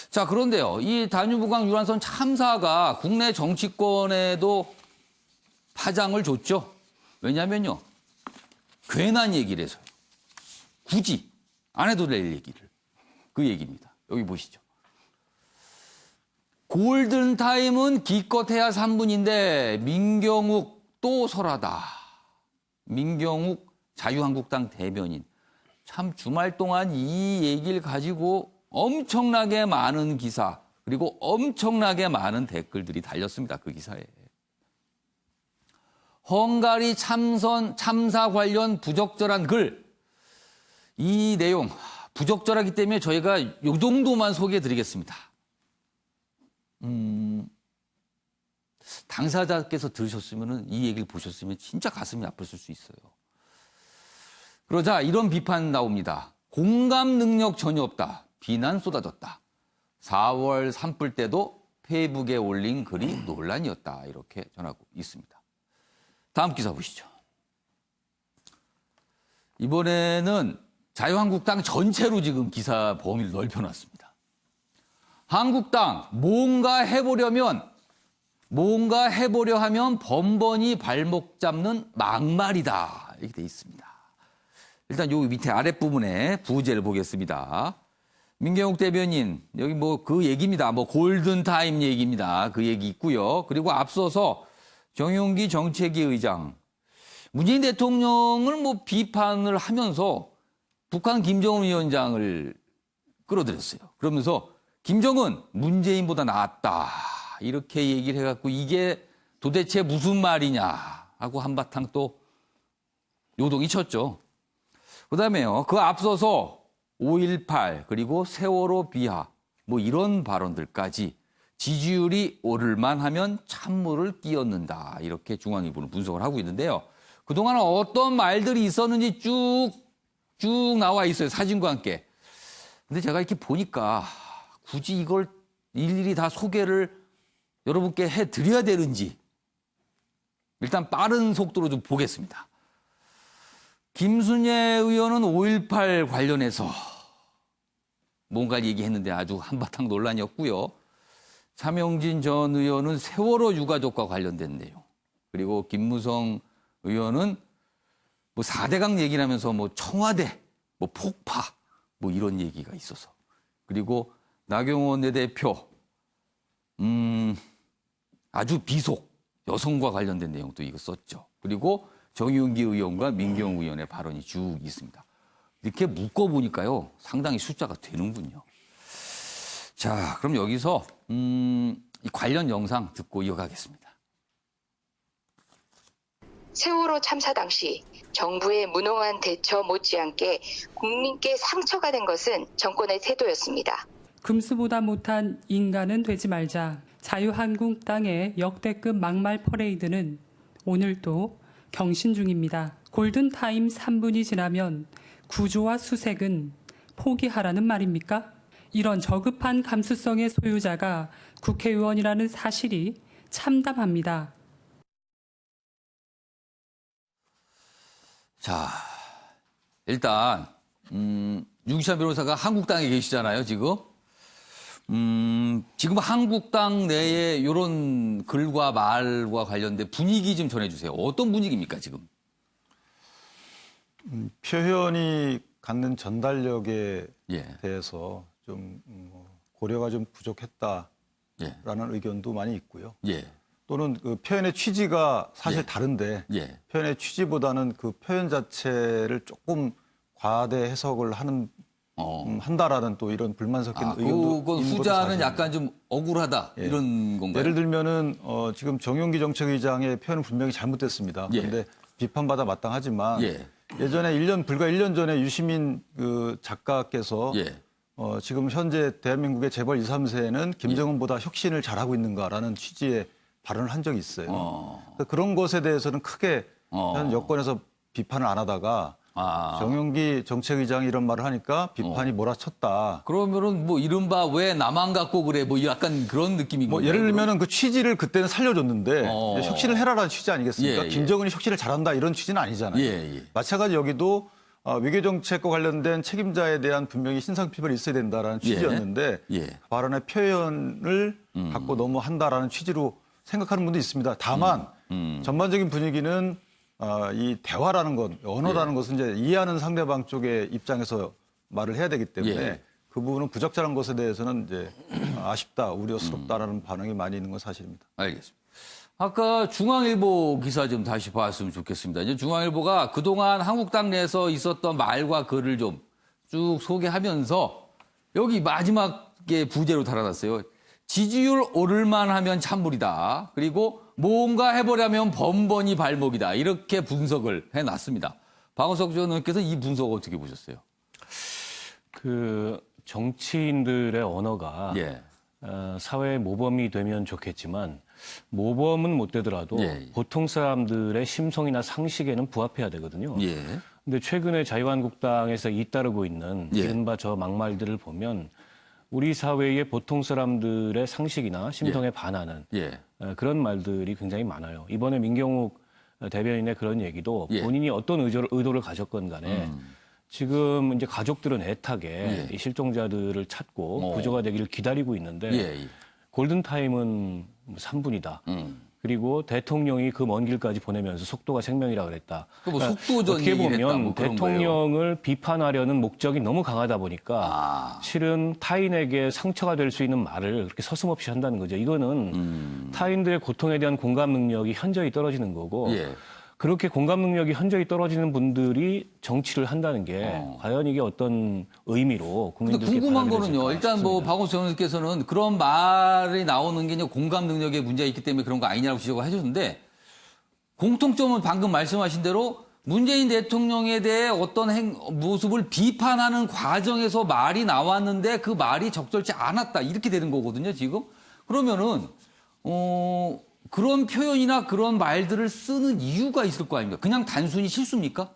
자, 그런데요. 이 다뉴브강 유람선 참사가 국내 정치권에도 파장을 줬죠. 왜냐면요. 괜한 얘기를 해서요. 굳이 안 해도 될 얘기를. 그 얘기입니다. 여기 보시죠. 골든타임은 기껏해야 3분인데 민경욱 또 설하다. 민경욱 자유한국당 대변인. 참 주말 동안 이 얘기를 가지고 엄청나게 많은 기사 그리고 엄청나게 많은 댓글들이 달렸습니다. 그 기사에. 헝가리 참사 관련 부적절한 글. 이 내용 부적절하기 때문에 저희가 이 정도만 소개해드리겠습니다. 당사자께서 들으셨으면 이 얘기를 보셨으면 진짜 가슴이 아팠을 수 있어요. 그러자 이런 비판 나옵니다. 공감 능력 전혀 없다. 비난 쏟아졌다. 4월 산불 때도 페이북에 올린 글이 논란이었다. 이렇게 전하고 있습니다. 다음 기사 보시죠. 이번에는 자유한국당 전체로 지금 기사 범위를 넓혀놨습니다. 한국당 뭔가 해보려 하면 번번이 발목 잡는 막말이다. 이렇게 돼 있습니다. 일단 요 밑에 아랫부분에 부제를 보겠습니다. 민경욱 대변인, 여기 뭐 그 얘기입니다. 뭐 골든타임 얘기입니다. 그 얘기 있고요. 그리고 앞서서 정용기 정책위 의장, 문재인 대통령을 뭐 비판을 하면서 북한 김정은 위원장을 끌어들였어요. 그러면서 김정은 문재인보다 낫다. 이렇게 얘기를 해갖고 이게 도대체 무슨 말이냐 하고 한바탕 또 요동이 쳤죠. 그다음에요. 그 앞서서 5.18 그리고 세월호 비하 뭐 이런 발언들까지 지지율이 오를만 하면 찬물을 끼얹는다. 이렇게 중앙일보는 분석을 하고 있는데요. 그동안 어떤 말들이 있었는지 쭉 나와 있어요. 사진과 함께. 근데 제가 이렇게 보니까 굳이 이걸 일일이 다 소개를 여러분께 해드려야 되는지 일단 빠른 속도로 좀 보겠습니다. 김순예 의원은 5.18 관련해서 뭔가 얘기했는데 아주 한바탕 논란이었고요. 차명진 전 의원은 세월호 유가족과 관련된 내용. 그리고 김무성 의원은 뭐 4대강 얘기를 하면서 뭐 청와대, 뭐 폭파, 뭐 이런 얘기가 있어서. 그리고 나경원 대표, 아주 비속, 여성과 관련된 내용도 이거 썼죠. 그리고 정의용기 의원과 민경욱 의원의 발언이 쭉 있습니다. 이렇게 묶어보니까요, 상당히 숫자가 되는군요. 자, 그럼 여기서 이 관련 영상 듣고 이어가겠습니다. 세월호 참사 당시 정부의 무능한 대처 못지않게 국민께 상처가 된 것은 정권의 태도였습니다. 금수보다 못한 인간은 되지 말자. 자유한국당의 역대급 막말 퍼레이드는 오늘도 경신 중입니다. 골든타임 3분이 지나면 구조와 수색은 포기하라는 말입니까? 이런 저급한 감수성의 소유자가 국회의원이라는 사실이 참담합니다. 자, 일단 윤기찬 변호사가 한국당에 계시잖아요, 지금. 지금 한국당 내에 이런 글과 말과 관련된 분위기 좀 전해주세요. 어떤 분위기입니까, 지금? 표현이 갖는 전달력에 예. 대해서 좀 고려가 좀 부족했다라는 예. 의견도 많이 있고요. 예. 또는 그 표현의 취지가 사실 예. 다른데 예. 표현의 취지보다는 그 표현 자체를 조금 과대 해석을 한다라는 또 이런 불만 섞인 의견도 그건 있는 것도 후자는 사실입니다. 약간 좀 억울하다 예. 이런 건가요? 예를 들면은 지금 정용기 정책위장의 표현은 분명히 잘못됐습니다. 예. 그런데 비판받아 마땅하지만 예. 예전에 불과 1년 전에 유시민 그 작가께서 예. 지금 현재 대한민국의 재벌 2, 3세는 김정은보다 혁신을 잘하고 있는가라는 취지의 발언을 한 적이 있어요. 그런 것에 대해서는 크게 현 여권에서 비판을 안 하다가 정용기 정책위장이 이런 말을 하니까 비판이 몰아쳤다. 그러면은 뭐 이른바 왜 나만 갖고 그래 뭐 약간 그런 느낌인 뭐 건가요? 예를 들면은 그 취지를 그때는 살려줬는데 혁신을 해라라는 취지 아니겠습니까? 예, 예. 김정은이 혁신을 잘한다 이런 취지는 아니잖아요. 예, 예. 마찬가지 여기도 위계 정책과 관련된 책임자에 대한 분명히 신상 피벌이 있어야 된다라는 취지였는데 예. 발언의 표현을 갖고 너무 한다라는 취지로 생각하는 분도 있습니다. 다만 전반적인 분위기는 이 대화라는 것, 언어라는 것은 이제 이해하는 상대방 쪽의 입장에서 말을 해야 되기 때문에 예. 그 부분은 부적절한 것에 대해서는 이제 아쉽다, 우려스럽다라는 반응이 많이 있는 건 사실입니다. 알겠습니다. 아까 중앙일보 기사 좀 다시 봤으면 좋겠습니다. 이제 중앙일보가 그동안 한국당 내에서 있었던 말과 글을 좀 쭉 소개하면서 여기 마지막에 부제로 달아놨어요. 지지율 오를만 하면 찬물이다. 그리고 뭔가 해보려면 번번이 발목이다. 이렇게 분석을 해놨습니다. 박원석 전 의원께서 이 분석 어떻게 보셨어요? 그 정치인들의 언어가 예. 사회의 모범이 되면 좋겠지만 모범은 못 되더라도 예. 보통 사람들의 심성이나 상식에는 부합해야 되거든요. 예. 근데 최근에 자유한국당에서 잇따르고 있는 예. 이른바 저 막말들을 보면 우리 사회의 보통 사람들의 상식이나 심성에 반하는 예. 그런 말들이 굉장히 많아요. 이번에 민경욱 대변인의 그런 얘기도 예. 본인이 어떤 의도를 가졌건 간에 지금 이제 가족들은 애타게 예. 이 실종자들을 찾고 구조가 되기를 기다리고 있는데 예. 골든타임은 3분이다. 그리고 대통령이 그 먼 길까지 보내면서 속도가 생명이라 그랬다. 뭐 속도전 어떻게 얘기를 했다, 보면 뭐 그런 대통령을 비판하려는 목적이 너무 강하다 보니까 실은 타인에게 상처가 될 수 있는 말을 그렇게 서슴없이 한다는 거죠. 이거는 타인들의 고통에 대한 공감 능력이 현저히 떨어지는 거고 예. 그렇게 공감 능력이 현저히 떨어지는 분들이 정치를 한다는 게 과연 이게 어떤 의미로 근데 국민들께 궁금한 받아들여질까 거는요. 일단 뭐 싶습니다. 박원순 의원께서는 그런 말이 나오는 게 이제 공감 능력에 문제가 있기 때문에 그런 거 아니냐고 지적을 하셨는데 공통점은 방금 말씀하신 대로 문재인 대통령에 대해 어떤 모습을 비판하는 과정에서 말이 나왔는데 그 말이 적절치 않았다. 이렇게 되는 거거든요, 지금. 그러면은 그런 표현이나 그런 말들을 쓰는 이유가 있을 거 아닙니까? 그냥 단순히 실수입니까?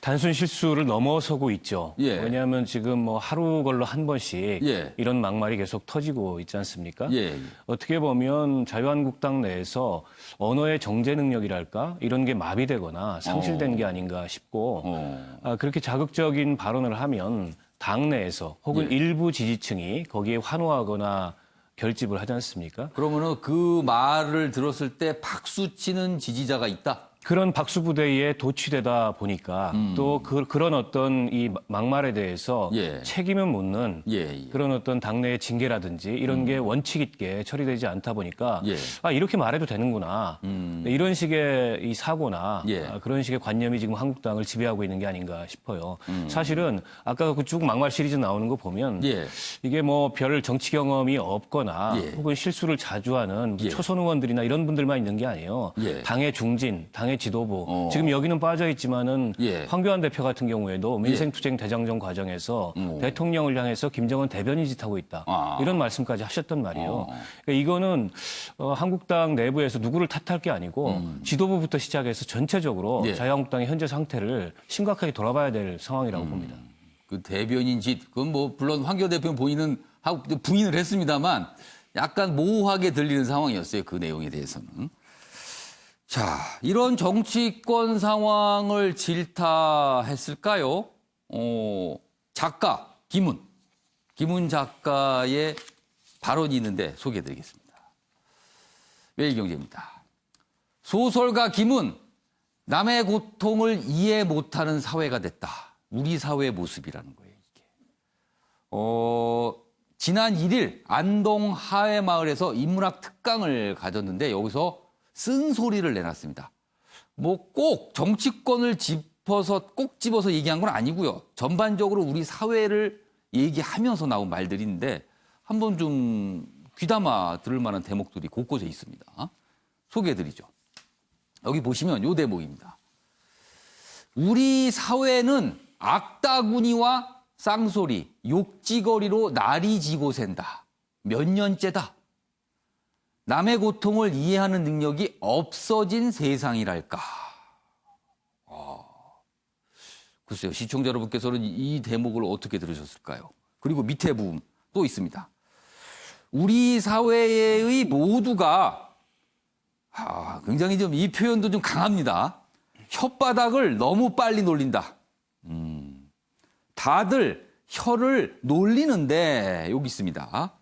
단순 실수를 넘어서고 있죠. 예. 왜냐하면 지금 뭐 하루 걸러 한 번씩 예. 이런 막말이 계속 터지고 있지 않습니까? 예. 어떻게 보면 자유한국당 내에서 언어의 정제 능력이랄까 이런 게 마비되거나 상실된 게 아닌가 싶고 그렇게 자극적인 발언을 하면 당내에서 혹은 예. 일부 지지층이 거기에 환호하거나 결집을 하지 않습니까? 그러면은 그 말을 들었을 때 박수 치는 지지자가 있다? 그런 박수부대에 도취되다 보니까 또 그런 어떤 이 막말에 대해서 예. 책임을 묻는 예. 그런 어떤 당내의 징계라든지 이런 게 원칙 있게 처리되지 않다 보니까 예. 이렇게 말해도 되는구나. 이런 식의 이 사고나 예. 그런 식의 관념이 지금 한국당을 지배하고 있는 게 아닌가 싶어요. 사실은 아까 그 쭉 막말 시리즈 나오는 거 보면 예. 이게 뭐 별 정치 경험이 없거나 예. 혹은 실수를 자주 하는 예. 초선 의원들이나 이런 분들만 있는 게 아니에요. 예. 당의 중진, 당의 지도부. 지금 여기는 빠져 있지만은 예. 황교안 대표 같은 경우에도 민생투쟁 대장정 과정에서 대통령을 향해서 김정은 대변인 짓하고 있다. 이런 말씀까지 하셨단 말이에요. 그러니까 이거는 한국당 내부에서 누구를 탓할 게 아니고 지도부부터 시작해서 전체적으로 예. 자유한국당의 현재 상태를 심각하게 돌아봐야 될 상황이라고 봅니다. 그 대변인 짓, 그건 뭐, 물론 황교 대표는 부인을 했습니다만 약간 모호하게 들리는 상황이었어요. 그 내용에 대해서는. 자, 이런 정치권 상황을 질타했을까요? 작가, 김훈 작가의 발언이 있는데 소개해드리겠습니다. 매일경제입니다. 소설가 김훈, 남의 고통을 이해 못하는 사회가 됐다. 우리 사회의 모습이라는 거예요, 이게. 지난 1일 안동 하회마을에서 인문학 특강을 가졌는데 여기서 쓴소리를 내놨습니다. 뭐 꼭 정치권을 꼭 집어서 얘기한 건 아니고요. 전반적으로 우리 사회를 얘기하면서 나온 말들인데 한번 좀 귀담아 들을 만한 대목들이 곳곳에 있습니다. 소개해드리죠. 여기 보시면 이 대목입니다. 우리 사회는 악다구니와 쌍소리, 욕지거리로 날이 지고 샌다. 몇 년째다. 남의 고통을 이해하는 능력이 없어진 세상이랄까. 글쎄요, 시청자 여러분께서는 이 대목을 어떻게 들으셨을까요? 그리고 밑에 부분 또 있습니다. 우리 사회의 모두가 굉장히 좀 이 표현도 좀 강합니다. 혓바닥을 너무 빨리 놀린다. 다들 혀를 놀리는데 여기 있습니다.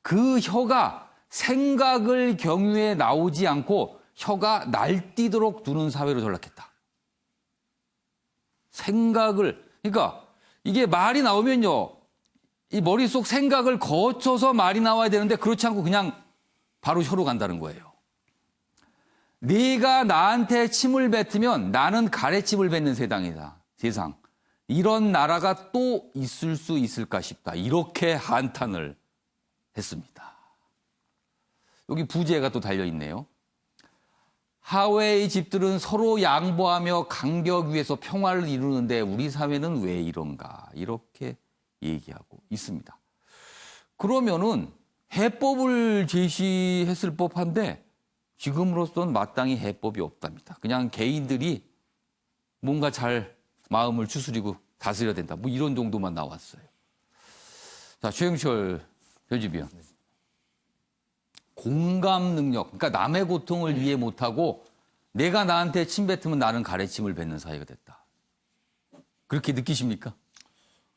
그 혀가 생각을 경유해 나오지 않고 혀가 날뛰도록 두는 사회로 전락했다. 생각을, 그러니까 이게 말이 나오면요. 이 머릿속 생각을 거쳐서 말이 나와야 되는데 그렇지 않고 그냥 바로 혀로 간다는 거예요. 네가 나한테 침을 뱉으면 나는 가래침을 뱉는 세상. 이런 나라가 또 있을 수 있을까 싶다. 이렇게 한탄을 했습니다. 여기 부제가 또 달려있네요. 하웨이 집들은 서로 양보하며 간격 위에서 평화를 이루는데 우리 사회는 왜 이런가 이렇게 얘기하고 있습니다. 그러면은 해법을 제시했을 법한데 지금으로서는 마땅히 해법이 없답니다. 그냥 개인들이 뭔가 잘 마음을 추스리고 다스려야 된다. 뭐 이런 정도만 나왔어요. 자, 최영철 편집위원. 공감 능력, 그러니까 남의 고통을 이해 못하고 내가 나한테 침 뱉으면 나는 가래침을 뱉는 사회가 됐다. 그렇게 느끼십니까?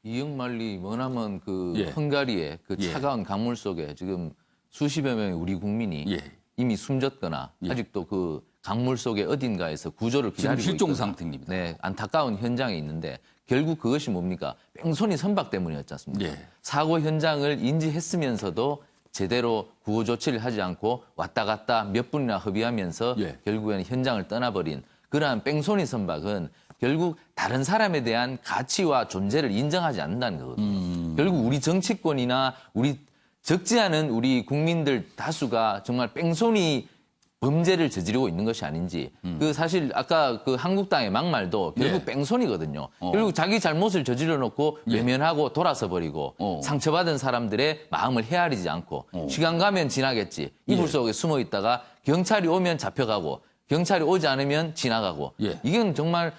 이영만리 머나먼 그 예. 헝가리의 그 예. 차가운 강물 속에 지금 수십여 명의 우리 국민이 예. 이미 숨졌거나 예. 아직도 그 강물 속에 어딘가에서 구조를 지금 기다리고 실종 있거나, 상태입니다. 네, 안타까운 현장에 있는데 결국 그것이 뭡니까? 뺑소니 선박 때문이었지 않습니까? 예. 사고 현장을 인지했으면서도 제대로 구호 조치를 하지 않고 왔다 갔다 몇 분이나 허비하면서 예. 결국에는 현장을 떠나버린 그러한 뺑소니 선박은 결국 다른 사람에 대한 가치와 존재를 인정하지 않는다는 거거든요. 결국 우리 정치권이나 우리 적지 않은 우리 국민들 다수가 정말 뺑소니 범죄를 저지르고 있는 것이 아닌지 그 사실 아까 그 한국당의 막말도 결국 예. 뺑소니거든요. 결국 자기 잘못을 저질러 놓고 외면하고 돌아서 버리고 상처받은 사람들의 마음을 헤아리지 않고 시간 가면 지나겠지. 이불 속에 숨어 있다가 경찰이 오면 잡혀가고 경찰이 오지 않으면 지나가고 예. 이건 정말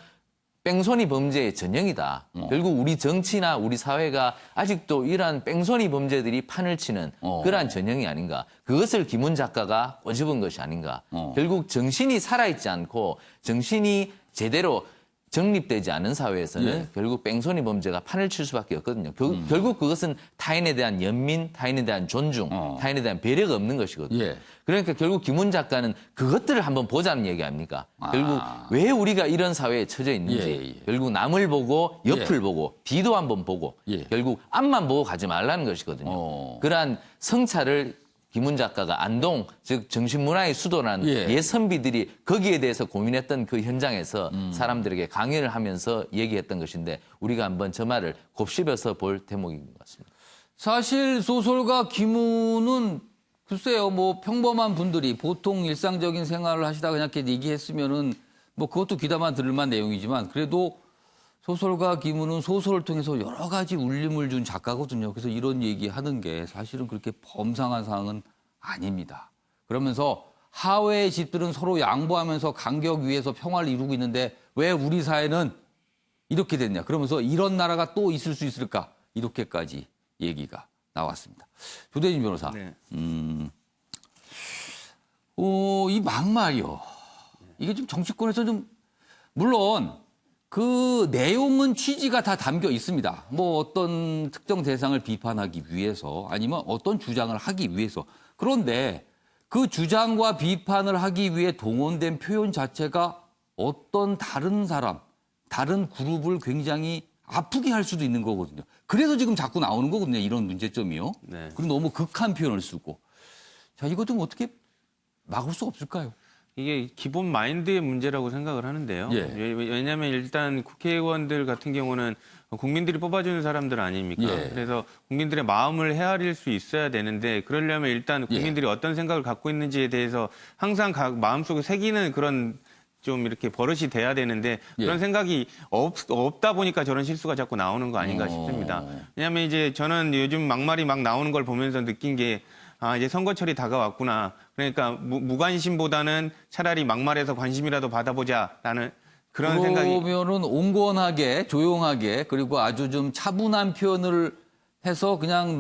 뺑소니 범죄의 전형이다. 결국 우리 정치나 우리 사회가 아직도 이러한 뺑소니 범죄들이 판을 치는 그러한 전형이 아닌가. 그것을 김훈 작가가 꼬집은 것이 아닌가. 결국 정신이 살아있지 않고 정신이 제대로 정립되지 않은 사회에서는 예. 결국 뺑소니 범죄가 판을 칠 수밖에 없거든요. 결국 그것은 타인에 대한 연민, 타인에 대한 존중, 타인에 대한 배려가 없는 것이거든요. 예. 그러니까 결국 김훈 작가는 그것들을 한번 보자는 얘기 아닙니까? 결국 왜 우리가 이런 사회에 처져 있는지 결국 남을 보고 옆을 보고 뒤도 한번 보고 결국 앞만 보고 가지 말라는 것이거든요. 그러한 성찰을 김훈 작가가 안동, 즉 정신문화의 수도라는 옛 선비들이 거기에 대해서 고민했던 그 현장에서 사람들에게 강연을 하면서 얘기했던 것인데 우리가 한번 저 말을 곱씹어서 볼 대목인 것 같습니다. 사실 소설가 김훈은 글쎄요, 뭐 평범한 분들이 보통 일상적인 생활을 하시다가 그냥 이렇게 얘기했으면은 뭐 그것도 귀담아 들을 만한 내용이지만 그래도 소설가 김훈은 소설을 통해서 여러 가지 울림을 준 작가거든요. 그래서 이런 얘기하는 게 사실은 그렇게 범상한 사항은 아닙니다. 그러면서 하웨의 집들은 서로 양보하면서 간격 위에서 평화를 이루고 있는데 왜 우리 사회는 이렇게 됐냐. 그러면서 이런 나라가 또 있을 수 있을까. 이렇게까지 얘기가 나왔습니다. 조대진 변호사. 네. 이 막말이요. 이게 좀 정치권에서 좀 물론 그 내용은 취지가 다 담겨 있습니다. 뭐 어떤 특정 대상을 비판하기 위해서 아니면 어떤 주장을 하기 위해서. 그런데 그 주장과 비판을 하기 위해 동원된 표현 자체가 어떤 다른 사람, 다른 그룹을 굉장히 아프게 할 수도 있는 거거든요. 그래서 지금 자꾸 나오는 거거든요. 이런 문제점이요. 네. 그리고 너무 극한 표현을 쓰고. 자, 이거 좀 어떻게 막을 수 없을까요? 이게 기본 마인드의 문제라고 생각을 하는데요. 예. 왜냐하면 일단 국회의원들 같은 경우는 국민들이 뽑아주는 사람들 아닙니까? 예. 그래서 국민들의 마음을 헤아릴 수 있어야 되는데 그러려면 일단 국민들이 어떤 생각을 갖고 있는지에 대해서 항상 마음속에 새기는 그런 좀 이렇게 버릇이 돼야 되는데 그런 생각이 없다 보니까 저런 실수가 자꾸 나오는 거 아닌가 싶습니다. 왜냐하면 이제 저는 요즘 막말이 막 나오는 걸 보면서 느낀 게 이제 선거철이 다가왔구나. 그러니까 무관심보다는 차라리 막말해서 관심이라도 받아보자라는 그런 생각이. 그러면은 온건하게, 조용하게, 그리고 아주 좀 차분한 표현을 해서 그냥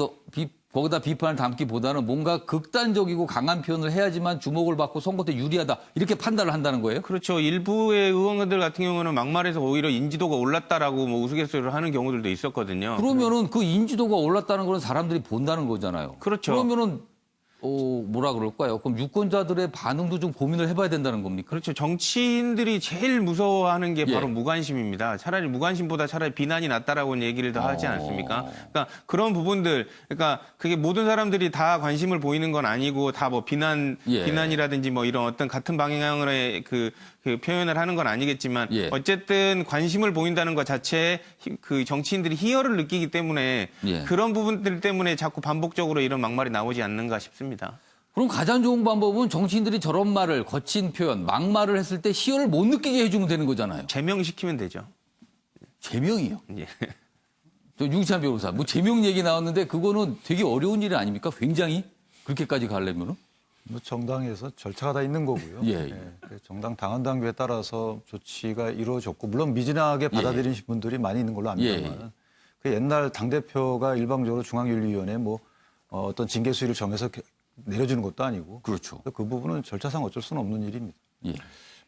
거기다 비판을 담기보다는 뭔가 극단적이고 강한 표현을 해야지만 주목을 받고 선거 때 유리하다 이렇게 판단을 한다는 거예요? 그렇죠. 일부의 의원들 같은 경우는 막말해서 오히려 인지도가 올랐다라고 뭐 우스갯소리를 하는 경우들도 있었거든요. 그러면은 그 인지도가 올랐다는 건 사람들이 본다는 거잖아요. 그렇죠. 그러면은 뭐라 그럴까요? 그럼 유권자들의 반응도 좀 고민을 해봐야 된다는 겁니까? 그렇죠. 정치인들이 제일 무서워하는 게 바로 예. 무관심입니다. 차라리 무관심보다 차라리 비난이 낫다라고 얘기를 더 하지 않습니까? 그러니까 그런 부분들, 그러니까 그게 모든 사람들이 다 관심을 보이는 건 아니고 다 뭐 예. 비난이라든지 뭐 이런 어떤 같은 방향으로의 그 표현을 하는 건 아니겠지만 예. 어쨌든 관심을 보인다는 것 자체에 그 정치인들이 희열을 느끼기 때문에 예. 그런 부분들 때문에 자꾸 반복적으로 이런 막말이 나오지 않는가 싶습니다. 그럼 가장 좋은 방법은 정치인들이 저런 말을 거친 표현, 막말을 했을 때 희열을 못 느끼게 해주면 되는 거잖아요. 제명시키면 되죠. 제명이요. 예. 저 유기찬 변호사, 뭐 제명 얘기 나왔는데 그거는 되게 어려운 일이 아닙니까? 굉장히 그렇게까지 가려면은. 뭐 정당에서 절차가 다 있는 거고요. 예. 정당 당헌 당규에 따라서 조치가 이루어졌고 물론 미진하게 받아들이신 분들이 많이 있는 걸로 압니다만 그 옛날 당 대표가 일방적으로 중앙윤리위원회 뭐 어떤 징계 수위를 정해서 내려주는 것도 아니고 그렇죠. 그 부분은 절차상 어쩔 수는 없는 일입니다. 예.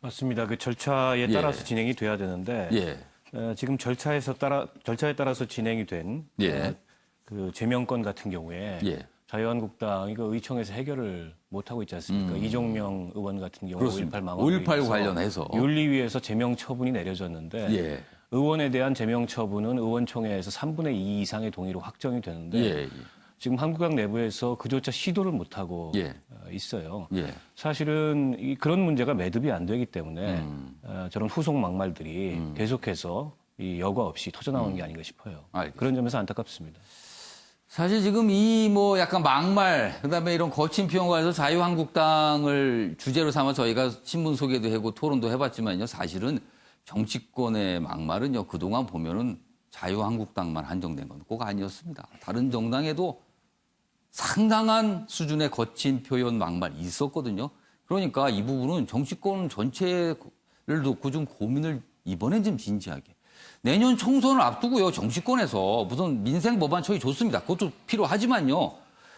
맞습니다. 그 절차에 따라서 진행이 돼야 되는데 예. 지금 절차에 따라서 진행이 된 예. 그 제명권 같은 경우에 예. 자유한국당이 그 의총에서 해결을 못 하고 있지 않습니까? 이종명 의원 같은 경우 그렇습니다. 5.18 망언으로 5.18 인해서 관련해서. 윤리위에서 제명 처분이 내려졌는데 예. 의원에 대한 제명 처분은 의원총회에서 3분의 2 이상의 동의로 확정이 되는데 예. 지금 한국당 내부에서 그조차 시도를 못 하고 예. 있어요. 예. 사실은 그런 문제가 매듭이 안 되기 때문에 저런 후속 막말들이 계속해서 이 여과 없이 터져나오는 게 아닌가 싶어요. 알겠습니다. 그런 점에서 안타깝습니다. 사실 지금 이 뭐 약간 막말, 그다음에 이런 거친 표현과에서 자유한국당을 주제로 삼아 저희가 신문 소개도 하고 토론도 해봤지만요. 사실은 정치권의 막말은요. 그동안 보면은 자유한국당만 한정된 건 꼭 아니었습니다. 다른 정당에도 상당한 수준의 거친 표현 막말이 있었거든요. 그러니까 이 부분은 정치권 전체를 놓고 좀 고민을 이번엔 좀 진지하게. 내년 총선을 앞두고요. 정치권에서 무슨 민생 법안 처리 좋습니다. 그것도 필요하지만요.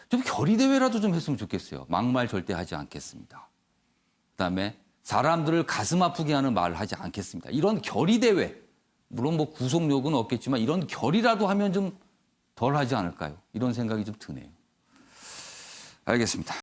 좀 결의대회라도 좀 했으면 좋겠어요. 막말 절대 하지 않겠습니다. 그다음에 사람들을 가슴 아프게 하는 말을 하지 않겠습니다. 이런 결의대회. 물론 뭐 구속력은 없겠지만 이런 결의라도 하면 좀 덜 하지 않을까요? 이런 생각이 좀 드네요. 알겠습니다.